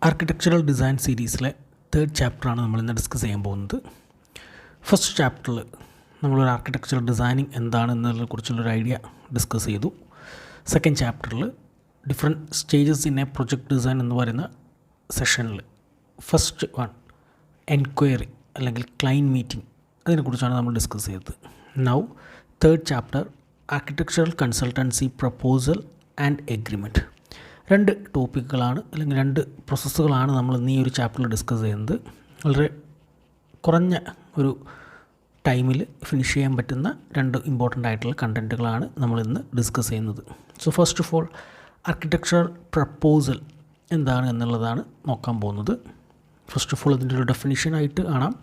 Architectural design സീരീസിലെ 3rd ചാപ്റ്ററാണ് നമ്മളിന്ന് ഡിസ്കസ് ചെയ്യാൻ പോകുന്നത്. ഫസ്റ്റ് ചാപ്റ്ററിൽ നമ്മളൊരു ആർക്കിടെക്ചറൽ ഡിസൈനിങ് എന്താണെന്നതിനെക്കുറിച്ചുള്ളൊരു ഐഡിയ ഡിസ്കസ് ചെയ്തു. സെക്കൻഡ് ചാപ്റ്ററിൽ different stages in A project design എന്ന് പറയുന്ന സെഷനിൽ ഫസ്റ്റ് വൺ എൻക്വയറി അല്ലെങ്കിൽ ക്ലൈൻറ്റ് മീറ്റിംഗ് അതിനെക്കുറിച്ചാണ് നമ്മൾ ഡിസ്കസ് ചെയ്തത്. Now 3rd chapter architectural consultancy proposal and agreement. 2 ടോപ്പിക്കുകളാണ് അല്ലെങ്കിൽ 2 പ്രോസസ്സുകളാണ് നമ്മൾ ഇന്ന് ഈ ഒരു ചാപ്റ്ററിൽ ഡിസ്കസ് ചെയ്യുന്നത്. വളരെ കുറഞ്ഞ ഒരു ടൈമിൽ ഫിനിഷ് ചെയ്യാൻ പറ്റുന്ന 2 ഇമ്പോർട്ടൻ്റ് ആയിട്ടുള്ള കണ്ടൻറ്റുകളാണ് നമ്മളിന്ന് ഡിസ്കസ് ചെയ്യുന്നത്. So first of all architectural proposal എന്താണ് എന്നുള്ളതാണ് നോക്കാൻ പോകുന്നത്. ഫസ്റ്റ് ഓഫ് ഓൾ ഇതിൻ്റെ ഒരു ഡെഫിനിഷനായിട്ട് കാണാം.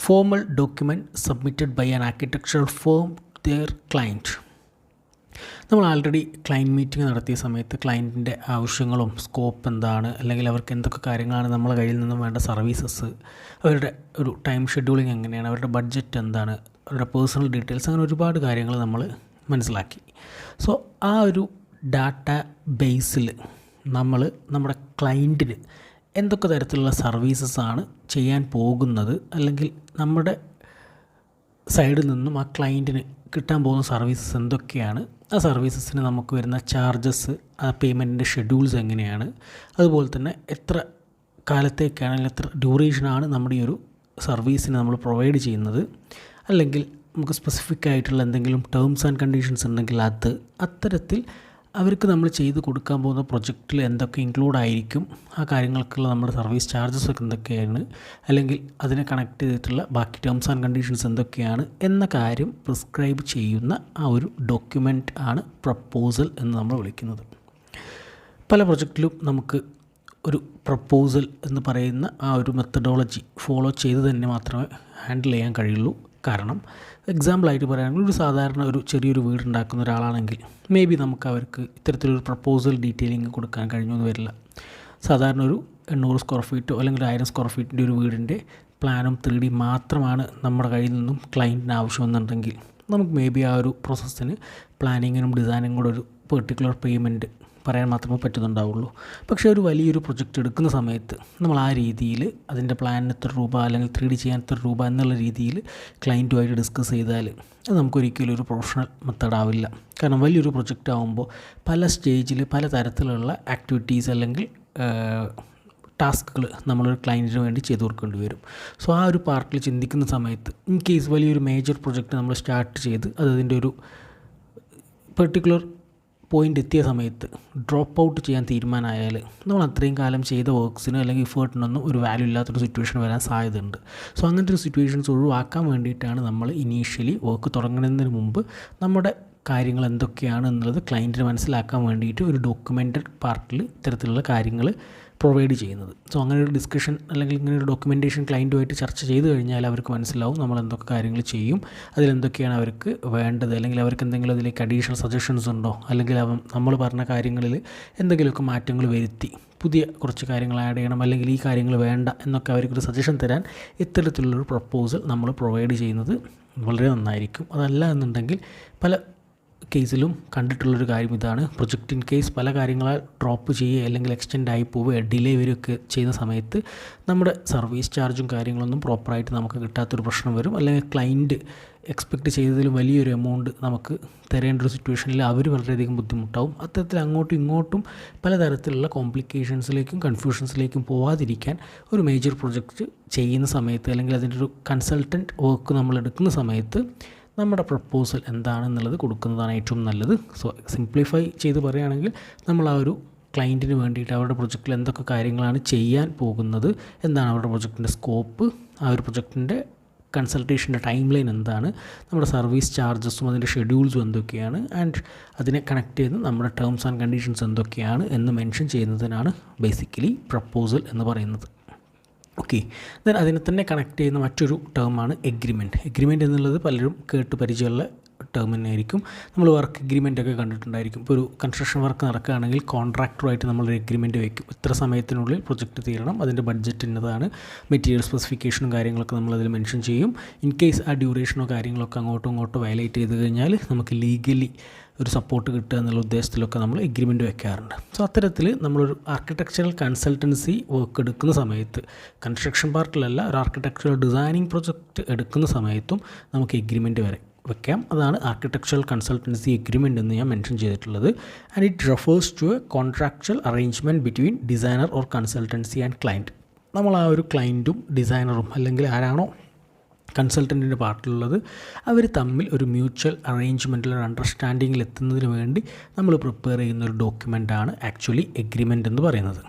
Formal document submitted by an architectural firm their client. നമ്മൾ ആൾറെഡി ക്ലയൻറ്റ് മീറ്റിംഗ് നടത്തിയ സമയത്ത് ക്ലയൻറ്റിൻ്റെ ആവശ്യങ്ങളും സ്കോപ്പ് എന്താണ്, അല്ലെങ്കിൽ അവർക്ക് എന്തൊക്കെ കാര്യങ്ങളാണ് നമ്മളെ കയ്യിൽ നിന്നും വേണ്ട സർവീസസ്, അവരുടെ ഒരു ടൈം ഷെഡ്യൂളിങ് എങ്ങനെയാണ്, അവരുടെ ബഡ്ജറ്റ് എന്താണ്, അവരുടെ പേഴ്സണൽ ഡീറ്റെയിൽസ്, അങ്ങനെ ഒരുപാട് കാര്യങ്ങൾ നമ്മൾ മനസ്സിലാക്കി. സോ ആ ഒരു ഡാറ്റ ബേസിൽ നമ്മൾ നമ്മുടെ ക്ലയൻറ്റിന് എന്തൊക്കെ തരത്തിലുള്ള സർവീസസാണ് ചെയ്യാൻ പോകുന്നത്, അല്ലെങ്കിൽ നമ്മുടെ സൈഡിൽ നിന്നും ആ ക്ലയൻറ്റിന് കിട്ടാൻ പോകുന്ന സർവീസസ് എന്തൊക്കെയാണ്, ആ സർവീസസിന് നമുക്ക് വരുന്ന ചാർജസ്, ആ പേയ്മെൻറ്റിൻ്റെ ഷെഡ്യൂൾസ് എങ്ങനെയാണ്, അതുപോലെ തന്നെ എത്ര കാലത്തേക്കാണ് അല്ലെങ്കിൽ എത്ര ഡ്യൂറേഷനാണ് നമ്മുടെ ഈ ഒരു സർവീസിന് നമ്മൾ പ്രൊവൈഡ് ചെയ്യുന്നത്, അല്ലെങ്കിൽ നമുക്ക് സ്പെസിഫിക് ആയിട്ടുള്ള എന്തെങ്കിലും ടേംസ് ആൻഡ് കണ്ടീഷൻസ് ഉണ്ടെങ്കിൽ അത്, അത്തരത്തിൽ അവർക്ക് നമ്മൾ ചെയ്ത് കൊടുക്കാൻ പോകുന്ന പ്രൊജക്റ്റിൽ എന്തൊക്കെ ഇൻക്ലൂഡ് ആയിരിക്കും, ആ കാര്യങ്ങൾക്കുള്ള നമ്മുടെ സർവീസ് ചാർജസ് ഒക്കെ എന്തൊക്കെയാണ്, അല്ലെങ്കിൽ അതിനെ കണക്ട് ചെയ്തിട്ടുള്ള ബാക്കി ടേംസ് ആൻഡ് കണ്ടീഷൻസ് എന്തൊക്കെയാണ് എന്ന കാര്യം പ്രിസ്ക്രൈബ് ചെയ്യുന്ന ആ ഒരു ഡോക്യുമെൻ്റ് ആണ് പ്രപ്പോസൽ എന്ന് നമ്മൾ വിളിക്കുന്നത്. പല പ്രൊജക്റ്റിലും നമുക്ക് ഒരു പ്രപ്പോസൽ എന്ന് പറയുന്ന ആ ഒരു മെത്തഡോളജി ഫോളോ ചെയ്ത് തന്നെ മാത്രമേ ഹാൻഡിൽ ചെയ്യാൻ കഴിയുള്ളൂ. കാരണം എക്സാമ്പിളായിട്ട് പറയുകയാണെങ്കിൽ ഒരു സാധാരണ ഒരു ചെറിയൊരു വീടുണ്ടാക്കുന്ന ഒരാളാണെങ്കിൽ മേ ബി നമുക്ക് അവർക്ക് ഇത്തരത്തിലൊരു പ്രപ്പോസൽ ഡീറ്റെയിലിംഗ് കൊടുക്കാൻ കഴിഞ്ഞെന്ന് വരില്ല. സാധാരണ ഒരു 800 സ്ക്വയർ ഫീറ്റോ അല്ലെങ്കിൽ 1000 സ്ക്വയർ ഫീറ്റിൻ്റെ ഒരു വീടിൻ്റെ പ്ലാനും 3D മാത്രമാണ് നമ്മുടെ കയ്യിൽ നിന്നും ക്ലയൻറ്റിന് ആവശ്യമെന്നുണ്ടെങ്കിൽ നമുക്ക് മേ ബി ആ ഒരു പ്രോസസ്സിന് പ്ലാനിങ്ങിനും ഡിസൈനിങ്ങും കൂടെ ഒരു പെർട്ടിക്കുലർ പേയ്മെൻറ്റ് പറയാൻ മാത്രമേ പറ്റുന്നുണ്ടാവുള്ളൂ. പക്ഷേ ഒരു വലിയൊരു പ്രൊജക്റ്റ് എടുക്കുന്ന സമയത്ത് നമ്മൾ ആ രീതിയിൽ അതിൻ്റെ പ്ലാനിന് എത്ര രൂപ, അല്ലെങ്കിൽ 3D ചെയ്യാൻ എത്ര രൂപ എന്നുള്ള രീതിയിൽ ക്ലയൻറ്റുമായിട്ട് ഡിസ്കസ് ചെയ്താൽ അത് നമുക്കൊരിക്കലും ഒരു പ്രൊഫഷണൽ മെത്തേഡ് ആവില്ല. കാരണം വലിയൊരു പ്രൊജക്റ്റ് ആകുമ്പോൾ പല സ്റ്റേജിൽ പല തരത്തിലുള്ള ആക്ടിവിറ്റീസ് അല്ലെങ്കിൽ ടാസ്കുകൾ നമ്മളൊരു ക്ലയൻറ്റിന് വേണ്ടി ചെയ്തു കൊടുക്കേണ്ടി വരും. സോ ആ ഒരു പാർട്ടിൽ ചിന്തിക്കുന്ന സമയത്ത് ഇൻ കേസ് വലിയൊരു മേജർ പ്രൊജക്റ്റ് നമ്മൾ സ്റ്റാർട്ട് ചെയ്ത് അതിൻ്റെ ഒരു പെർട്ടിക്കുലർ പോയിൻ്റ് എത്തിയ സമയത്ത് ഡ്രോപ്പ് ഔട്ട് ചെയ്യാൻ തീരുമാനമായാൽ നമ്മൾ അത്രയും കാലം ചെയ്ത വർക്ക്സിന് അല്ലെങ്കിൽ ഇഫേർട്ടിനൊന്നും ഒരു വാല്യൂ ഇല്ലാത്തൊരു സിറ്റുവേഷൻ വരാൻ സാധ്യതയുണ്ട്. സോ അങ്ങനത്തെ ഒരു സിറ്റുവേഷൻസ് ഒഴിവാക്കാൻ വേണ്ടിയിട്ടാണ് നമ്മൾ ഇനീഷ്യലി വർക്ക് തുടങ്ങുന്നതിന് മുമ്പ് നമ്മുടെ കാര്യങ്ങൾ എന്തൊക്കെയാണ് എന്നുള്ളത് ക്ലയൻറ്റിന് മനസ്സിലാക്കാൻ വേണ്ടിയിട്ട് ഒരു ഡോക്യുമെൻ്റഡ് പാർട്ടിൽ ഇത്തരത്തിലുള്ള കാര്യങ്ങൾ പ്രൊവൈഡ് ചെയ്യുന്നത്. സോ അങ്ങനെ ഒരു ഡിസ്കഷൻ അല്ലെങ്കിൽ ഇങ്ങനെ ഒരു ഡോക്യുമെൻറ്റേഷൻ ക്ലയൻറ്റുമായിട്ട് ചർച്ച ചെയ്ത് കഴിഞ്ഞാൽ അവർക്ക് മനസ്സിലാവും നമ്മൾ എന്തൊക്കെ കാര്യങ്ങൾ ചെയ്യും, അതിലെന്തൊക്കെയാണ് അവർക്ക് വേണ്ടത്, അല്ലെങ്കിൽ അവർക്ക് എന്തെങ്കിലും അതിലേക്ക് അഡീഷണൽ സജഷൻസ് ഉണ്ടോ, അല്ലെങ്കിൽ നമ്മൾ പറഞ്ഞ കാര്യങ്ങളിൽ എന്തെങ്കിലുമൊക്കെ മാറ്റങ്ങൾ വരുത്തി പുതിയ കുറച്ച് കാര്യങ്ങൾ ആഡ് ചെയ്യണം, അല്ലെങ്കിൽ ഈ കാര്യങ്ങൾ വേണ്ട എന്നൊക്കെ അവർക്കൊരു സജഷൻ തരാൻ ഇത്തരത്തിലുള്ളൊരു പ്രപ്പോസൽ നമ്മൾ പ്രൊവൈഡ് ചെയ്യുന്നത് വളരെ നന്നായിരിക്കും. അതല്ല എന്നുണ്ടെങ്കിൽ പല കേസിലും കണ്ടിട്ടുള്ളൊരു കാര്യം ഇതാണ്. പ്രൊജക്റ്റ് ഇൻ കേസ് പല കാര്യങ്ങളാൽ ഡ്രോപ്പ് ചെയ്യുക അല്ലെങ്കിൽ എക്സ്റ്റെൻഡ് ആയി പോവുക, ഡിലേ വരികയൊക്കെ ചെയ്യുന്ന സമയത്ത് നമ്മുടെ സർവീസ് ചാർജും കാര്യങ്ങളൊന്നും പ്രോപ്പറായിട്ട് നമുക്ക് കിട്ടാത്തൊരു പ്രശ്നം വരും. അല്ലെങ്കിൽ ക്ലയൻറ്റ് എക്സ്പെക്റ്റ് ചെയ്തതിലും വലിയൊരു എമൗണ്ട് നമുക്ക് തരേണ്ട ഒരു സിറ്റുവേഷനിൽ അവർ വളരെയധികം ബുദ്ധിമുട്ടാവും. അത്തരത്തിൽ അങ്ങോട്ടും ഇങ്ങോട്ടും പലതരത്തിലുള്ള കോംപ്ലിക്കേഷൻസിലേക്കും കൺഫ്യൂഷൻസിലേക്കും പോവാതിരിക്കാൻ ഒരു മേജർ പ്രൊജക്റ്റ് ചെയ്യുന്ന സമയത്ത്, അല്ലെങ്കിൽ അതിൻ്റെ ഒരു കൺസൾട്ടൻറ്റ് വർക്ക് നമ്മൾ എടുക്കുന്ന സമയത്ത് നമ്മുടെ പ്രപ്പോസൽ എന്താണെന്നുള്ളത് കൊടുക്കുന്നതാണ് ഏറ്റവും നല്ലത്. സോ സിംപ്ലിഫൈ ചെയ്ത് പറയുകയാണെങ്കിൽ നമ്മൾ ആ ഒരു ക്ലയൻറ്റിന് വേണ്ടിയിട്ട് അവരുടെ പ്രൊജക്റ്റിൽ എന്തൊക്കെ കാര്യങ്ങളാണ് ചെയ്യാൻ പോകുന്നത്, എന്താണ് അവരുടെ പ്രൊജക്റ്റിൻ്റെ സ്കോപ്പ്, ആ ഒരു പ്രൊജക്റ്റിൻ്റെ കൺസൾട്ടേഷൻ്റെ ടൈം ലൈൻ എന്താണ്, നമ്മുടെ സർവീസ് ചാർജസും അതിൻ്റെ ഷെഡ്യൂൾസും എന്തൊക്കെയാണ്, ആൻഡ് അതിനെ കണക്ട് ചെയ്ത് നമ്മുടെ ടേംസ് ആൻഡ് കണ്ടീഷൻസ് എന്തൊക്കെയാണ് എന്ന് മെൻഷൻ ചെയ്യുന്നതിനാണ് ബേസിക്കലി പ്രപ്പോസൽ എന്ന് പറയുന്നത്. ഓക്കെ. ദെൻ അതിനെ തന്നെ കണക്ട് ചെയ്യുന്ന മറ്റൊരു ടേമാണ് എഗ്രിമെൻറ്റ്. എഗ്രിമെൻറ്റ് എന്നുള്ളത് പലരും കേട്ട് പരിചയമുള്ള ടേം തന്നെയായിരിക്കും. നമ്മൾ വർക്ക് എഗ്രിമെൻ്റ് ഒക്കെ കണ്ടിട്ടുണ്ടായിരിക്കും. ഇപ്പോൾ ഒരു കൺസ്ട്രക്ഷൻ വർക്ക് നടക്കുകയാണെങ്കിൽ കോൺട്രാക്ടറുമായിട്ട് നമ്മളൊരു എഗ്രിമെൻറ്റ് വയ്ക്കും. ഇത്ര സമയത്തിനുള്ളിൽ പ്രൊജക്റ്റ് തീരണം, അതിൻ്റെ ബഡ്ജറ്റ് ഇന്നതാണ്, മെറ്റീരിയൽ സ്പെസിഫിക്കേഷനും കാര്യങ്ങളൊക്കെ നമ്മളതിൽ മെൻഷൻ ചെയ്യും. ഇൻ കേസ് ആ ഡ്യൂറേഷനോ കാര്യങ്ങളൊക്കെ അങ്ങോട്ടും ഇങ്ങോട്ടും വയലേറ്റ് ചെയ്ത് കഴിഞ്ഞാൽ നമുക്ക് ലീഗലി ഒരു സപ്പോർട്ട് കിട്ടുക എന്നുള്ള ഉദ്ദേശത്തിലൊക്കെ നമ്മൾ എഗ്രിമെൻറ്റ് വെക്കാറുണ്ട്. സോ അത്തരത്തിൽ നമ്മളൊരു ആർക്കിടെക്ചറൽ കൺസൾട്ടൻസി വർക്ക് എടുക്കുന്ന സമയത്ത്, കൺസ്ട്രക്ഷൻ പാർട്ടിലല്ല, ഒരു ആർക്കിടെക്ചറൽ ഡിസൈനിങ് പ്രൊജക്റ്റ് എടുക്കുന്ന സമയത്തും നമുക്ക് എഗ്രിമെൻറ്റ് വെക്കാം. അതാണ് ആർക്കിടെക്ചറൽ കൺസൾട്ടൻസി എഗ്രിമെൻ്റ് എന്ന് ഞാൻ മെൻഷൻ ചെയ്തിട്ടുള്ളത്. And it refers to a contractual arrangement between designer or consultancy and client. നമ്മൾ ആ ഒരു ക്ലയൻറ്റും ഡിസൈനറും അല്ലെങ്കിൽ ആരാണോ കൺസൾട്ടൻറ്റിൻ്റെ പാർട്ടിലുള്ളത് അവർ തമ്മിൽ ഒരു മ്യൂച്വൽ അറേഞ്ച്മെൻറ്റിൽ ഒരു അണ്ടർസ്റ്റാൻഡിങ്ങിൽ എത്തുന്നതിന് വേണ്ടി നമ്മൾ പ്രിപ്പയർ ചെയ്യുന്ന ഒരു ഡോക്യുമെൻ്റാണ് ആക്ച്വലി എഗ്രിമെൻ്റ് എന്ന് പറയുന്നത്.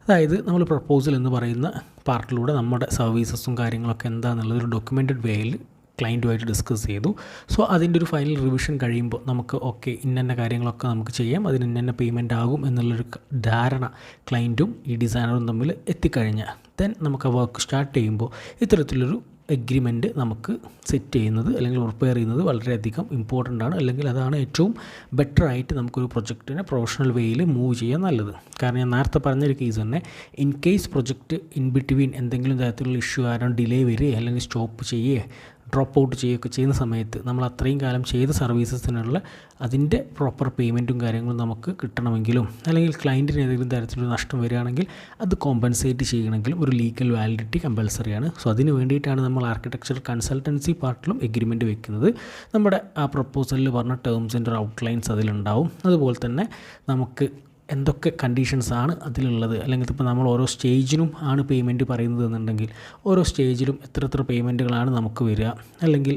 അതായത് നമ്മൾ പ്രപ്പോസൽ എന്ന് പറയുന്ന പാർട്ടിലൂടെ നമ്മുടെ സർവീസസും കാര്യങ്ങളൊക്കെ എന്താണെന്നുള്ളത് ഒരു ഡോക്യുമെൻറ്റഡ് വേയിൽ ക്ലയൻറ്റുമായിട്ട് ഡിസ്കസ് ചെയ്തു. സോ അതിൻ്റെ ഒരു ഫൈനൽ റിവിഷൻ കഴിയുമ്പോൾ നമുക്ക് ഓക്കെ ഇന്ന കാര്യങ്ങളൊക്കെ നമുക്ക് ചെയ്യാം, അതിന് ഇന്ന പേയ്മെൻ്റ് ആകും എന്നുള്ളൊരു ധാരണ ക്ലയൻറ്റും ഈ ഡിസൈനറും തമ്മിൽ എത്തിക്കഴിഞ്ഞാൽ ദെൻ നമുക്ക് ആ വർക്ക് സ്റ്റാർട്ട് ചെയ്യുമ്പോൾ ഇത്തരത്തിലൊരു എഗ്രിമെൻറ്റ് നമുക്ക് സെറ്റ് ചെയ്യുന്നത് അല്ലെങ്കിൽ പ്രിപ്പയർ ചെയ്യുന്നത് വളരെയധികം ഇമ്പോർട്ടൻ്റ് ആണ്. അല്ലെങ്കിൽ അതാണ് ഏറ്റവും ബെറ്റർ ആയിട്ട് നമുക്കൊരു പ്രൊജക്റ്റിനെ പ്രൊഫഷണൽ വേയിൽ മൂവ് ചെയ്യാൻ നല്ലത്. കാരണം ഞാൻ നേരത്തെ പറഞ്ഞൊരു കേസ് തന്നെ, in case project in between എന്തെങ്കിലും തരത്തിലുള്ള ഇഷ്യൂ കാരണം ഡിലേ വരികയോ അല്ലെങ്കിൽ സ്റ്റോപ്പ് ചെയ്യുകയോ ഡ്രോപ്പ് ഔട്ട് ചെയ്യുകയൊക്കെ ചെയ്യുന്ന സമയത്ത് നമ്മൾ അത്രയും കാലം ചെയ്ത സർവീസസിനുള്ള അതിൻ്റെ പ്രോപ്പർ പേയ്മെൻറ്റും കാര്യങ്ങളും നമുക്ക് കിട്ടണമെങ്കിലും അല്ലെങ്കിൽ ക്ലയൻറ്റിന് ഏതെങ്കിലും തരത്തിലൊരു നഷ്ടം വരികയാണെങ്കിൽ അത് കോമ്പൻസേറ്റ് ചെയ്യണമെങ്കിലും ഒരു ലീഗൽ വാലിഡിറ്റി കമ്പൽസറിയാണ്. സോ അതിന് വേണ്ടിയിട്ടാണ് നമ്മൾ ആർക്കിടെക്ചർ കൺസൾട്ടൻസി പാർട്ടിലും എഗ്രിമെൻറ്റ് വെക്കുന്നത്. നമ്മുടെ ആ പ്രപ്പോസലിൽ പറഞ്ഞ ടേംസിൻ്റെ ഒരു ഔട്ട്ലൈൻസ് അതിലുണ്ടാവും. അതുപോലെ തന്നെ നമുക്ക് എന്തൊക്കെ കണ്ടീഷൻസാണ് അതിലുള്ളത്, അല്ലെങ്കിൽ ഇപ്പോൾ നമ്മൾ ഓരോ സ്റ്റേജിനും ആണ് പേയ്മെൻറ്റ് പറയുന്നത് എന്നുണ്ടെങ്കിൽ ഓരോ സ്റ്റേജിലും എത്ര പേയ്മെൻറ്റുകളാണ് നമുക്ക് വരിക, അല്ലെങ്കിൽ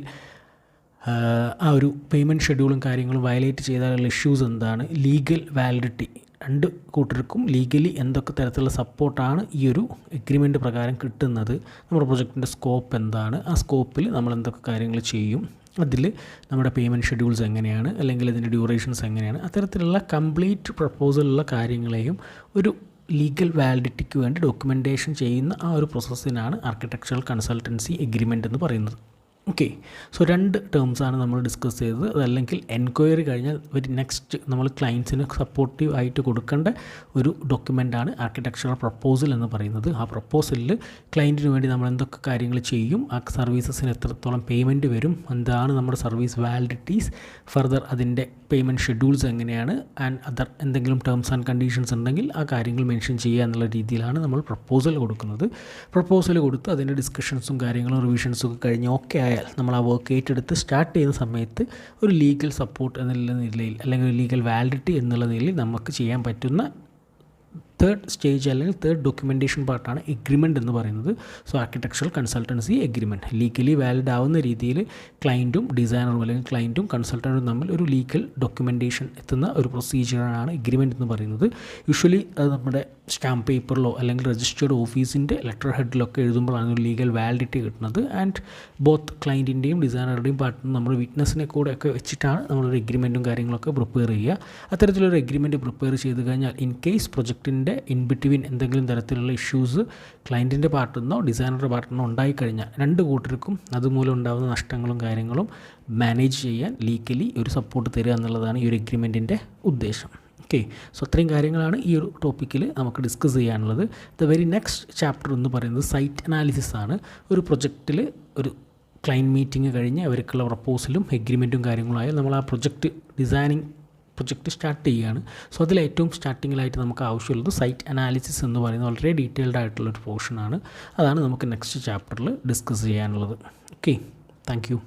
ആ ഒരു പേയ്മെൻറ്റ് ഷെഡ്യൂളും കാര്യങ്ങളും വയലേറ്റ് ചെയ്താലുള്ള ഇഷ്യൂസ് എന്താണ്, ലീഗൽ വാലിഡിറ്റി രണ്ട് കൂട്ടർക്കും ലീഗലി എന്തൊക്കെ തരത്തിലുള്ള സപ്പോർട്ടാണ് ഈ ഒരു എഗ്രിമെൻറ്റ് പ്രകാരം കിട്ടുന്നത്, നമ്മുടെ പ്രൊജക്റ്റിൻ്റെ സ്കോപ്പ് എന്താണ്, ആ സ്കോപ്പിൽ നമ്മൾ എന്തൊക്കെ കാര്യങ്ങൾ ചെയ്യും, അതിൽ നമ്മുടെ പേയ്മെൻറ്റ് ഷെഡ്യൂൾസ് എങ്ങനെയാണ്, അല്ലെങ്കിൽ അതിൻ്റെ ഡ്യൂറേഷൻസ് എങ്ങനെയാണ്, അത്തരത്തിലുള്ള കംപ്ലീറ്റ് പ്രപ്പോസലുള്ള കാര്യങ്ങളെയും ഒരു ലീഗൽ വാലിഡിറ്റിക്ക് വേണ്ടി ഡോക്യുമെൻറ്റേഷൻ ചെയ്യുന്ന ആ ഒരു പ്രോസസ്സിനാണ് ആർക്കിടെക്ചറൽ കൺസൾട്ടൻസി എഗ്രിമെൻ്റ് എന്ന് പറയുന്നത്. ഓക്കെ. സോ രണ്ട് ടേംസാണ് നമ്മൾ ഡിസ്കസ് ചെയ്തത്. അതല്ലെങ്കിൽ എൻക്വയറി കഴിഞ്ഞാൽ ഒരു നെക്സ്റ്റ് നമ്മൾ ക്ലയൻസിന് സപ്പോർട്ടീവ് ആയിട്ട് കൊടുക്കേണ്ട ഒരു ഡോക്യുമെൻ്റാണ് ആർക്കിടെക്ചറൽ പ്രപ്പോസൽ എന്ന് പറയുന്നത്. ആ പ്രപ്പോസലിൽ ക്ലയൻറ്റിന് വേണ്ടി നമ്മൾ എന്തൊക്കെ കാര്യങ്ങൾ ചെയ്യും, ആ സർവീസസിന് എത്രത്തോളം പേയ്മെൻറ്റ് വരും, എന്താണ് നമ്മുടെ സർവീസ് വാലിഡിറ്റീസ്, ഫർദർ അതിൻ്റെ പേയ്മെൻറ്റ് ഷെഡ്യൂൾസ് എങ്ങനെയാണ്, ആൻഡ് അതർ എന്തെങ്കിലും ടേംസ് ആൻഡ് കണ്ടീഷൻസ് ഉണ്ടെങ്കിൽ ആ കാര്യങ്ങൾ മെൻഷൻ ചെയ്യുക എന്നുള്ള രീതിയിലാണ് നമ്മൾ പ്രപ്പോസൽ കൊടുക്കുന്നത്. പ്രപ്പോസൽ കൊടുത്ത് അതിൻ്റെ ഡിസ്കഷൻസും കാര്യങ്ങളും റിവിഷൻസും ഒക്കെ കഴിഞ്ഞ് ഓക്കെ ആയാൽ നമ്മൾ ആ വർക്ക് ഏറ്റെടുത്ത് സ്റ്റാർട്ട് ചെയ്യുന്ന സമയത്ത് ഒരു ലീഗൽ സപ്പോർട്ട് എന്നുള്ള നിലയിൽ അല്ലെങ്കിൽ ഒരു ലീഗൽ വാലിഡിറ്റി എന്നുള്ള നിലയിൽ നമുക്ക് ചെയ്യാൻ പറ്റുന്ന തേർഡ് സ്റ്റേജ് അല്ലെങ്കിൽ തേർഡ് ഡോക്യുമെൻറ്റേഷൻ പാർട്ടാണ് എഗ്രിമെൻ്റ് എന്ന് പറയുന്നത്. So architectural consultancy agreement legally valid ആവുന്ന രീതിയിൽ ക്ലയൻറ്റും ഡിസൈനറും അല്ലെങ്കിൽ ക്ലയൻറ്റും കൺസൾട്ടൻറ്റും തമ്മിൽ ഒരു ലീഗൽ ഡോക്യുമെൻറ്റേഷൻ എത്തുന്ന ഒരു പ്രൊസീജിയറാണ് എഗ്രിമെൻ്റ് എന്ന് പറയുന്നത്. യൂഷ്വലി അത് നമ്മുടെ സ്റ്റാമ്പ് പേപ്പറിലോ അല്ലെങ്കിൽ രജിസ്റ്റേർഡ് ഓഫീസിൻ്റെ ലെറ്റർ ഹെഡിലൊക്കെ എഴുതുമ്പോഴാണ് ഒരു ലീഗൽ വാലിഡിറ്റി കിട്ടുന്നത്. ആൻഡ് ബോത്ത് ക്ലയൻറ്റിൻ്റെയും ഡിസൈനറുടെയും പാർട്ടിൽ നിന്ന് നമ്മൾ വിറ്റ്നസിനെ കൂടെ ഒക്കെ വെച്ചിട്ടാണ് നമ്മളൊരു എഗ്രിമെൻറ്റും കാര്യങ്ങളൊക്കെ പ്രിപ്പയർ ചെയ്യുക. അത്തരത്തിലൊരു എഗ്രിമെൻറ്റ് പ്രിപ്പയർ ചെയ്ത് കഴിഞ്ഞാൽ ഇൻ കേസ് പ്രൊജക്റ്റിൻ്റെ ഇൻ ബിറ്റ്വീൻ എന്തെങ്കിലും തരത്തിലുള്ള ഇഷ്യൂസ് ക്ലയൻറ്റിൻ്റെ പാർട്ടിൽ നിന്നോ ഡിസൈനറുടെ പാർട്ടിൽ നിന്നോ ഉണ്ടായിക്കഴിഞ്ഞാൽ രണ്ട് കൂട്ടർക്കും അതുമൂലം ഉണ്ടാകുന്ന നഷ്ടങ്ങളും കാര്യങ്ങളും മാനേജ് ചെയ്യാൻ ലീഗലി ഒരു സപ്പോർട്ട് തരിക എന്നുള്ളതാണ് ഈ ഒരു എഗ്രിമെൻറ്റിൻ്റെ ഉദ്ദേശം. ഓക്കെ. സോ അത്രയും കാര്യങ്ങളാണ് ഈ ഒരു ടോപ്പിക്കിൽ നമുക്ക് ഡിസ്കസ് ചെയ്യാനുള്ളത്. ദ വെരി നെക്സ്റ്റ് ചാപ്റ്റർ എന്ന് പറയുന്നത് സൈറ്റ് അനാലിസിസ് ആണ്. ഒരു പ്രൊജക്റ്റിൽ ഒരു ക്ലയൻറ്റ് മീറ്റിംഗ് കഴിഞ്ഞ് അവർക്കുള്ള പ്രപ്പോസലും എഗ്രിമെൻറ്റും കാര്യങ്ങളായാൽ നമ്മൾ ആ പ്രൊജക്റ്റ് സ്റ്റാർട്ട് ചെയ്യുകയാണ്. സോ അതിൽ ഏറ്റവും സ്റ്റാർട്ടിങ്ങിലായിട്ട് നമുക്ക് ആവശ്യമുള്ളത് സൈറ്റ് അനാലിസിസ് എന്ന് പറയുന്നത് വളരെ ഡീറ്റെയിൽഡ് ആയിട്ടുള്ളൊരു പോർഷനാണ്. അതാണ് നമുക്ക് നെക്സ്റ്റ് ചാപ്റ്ററിൽ ഡിസ്കസ് ചെയ്യാനുള്ളത്. ഓക്കെ. Thank you.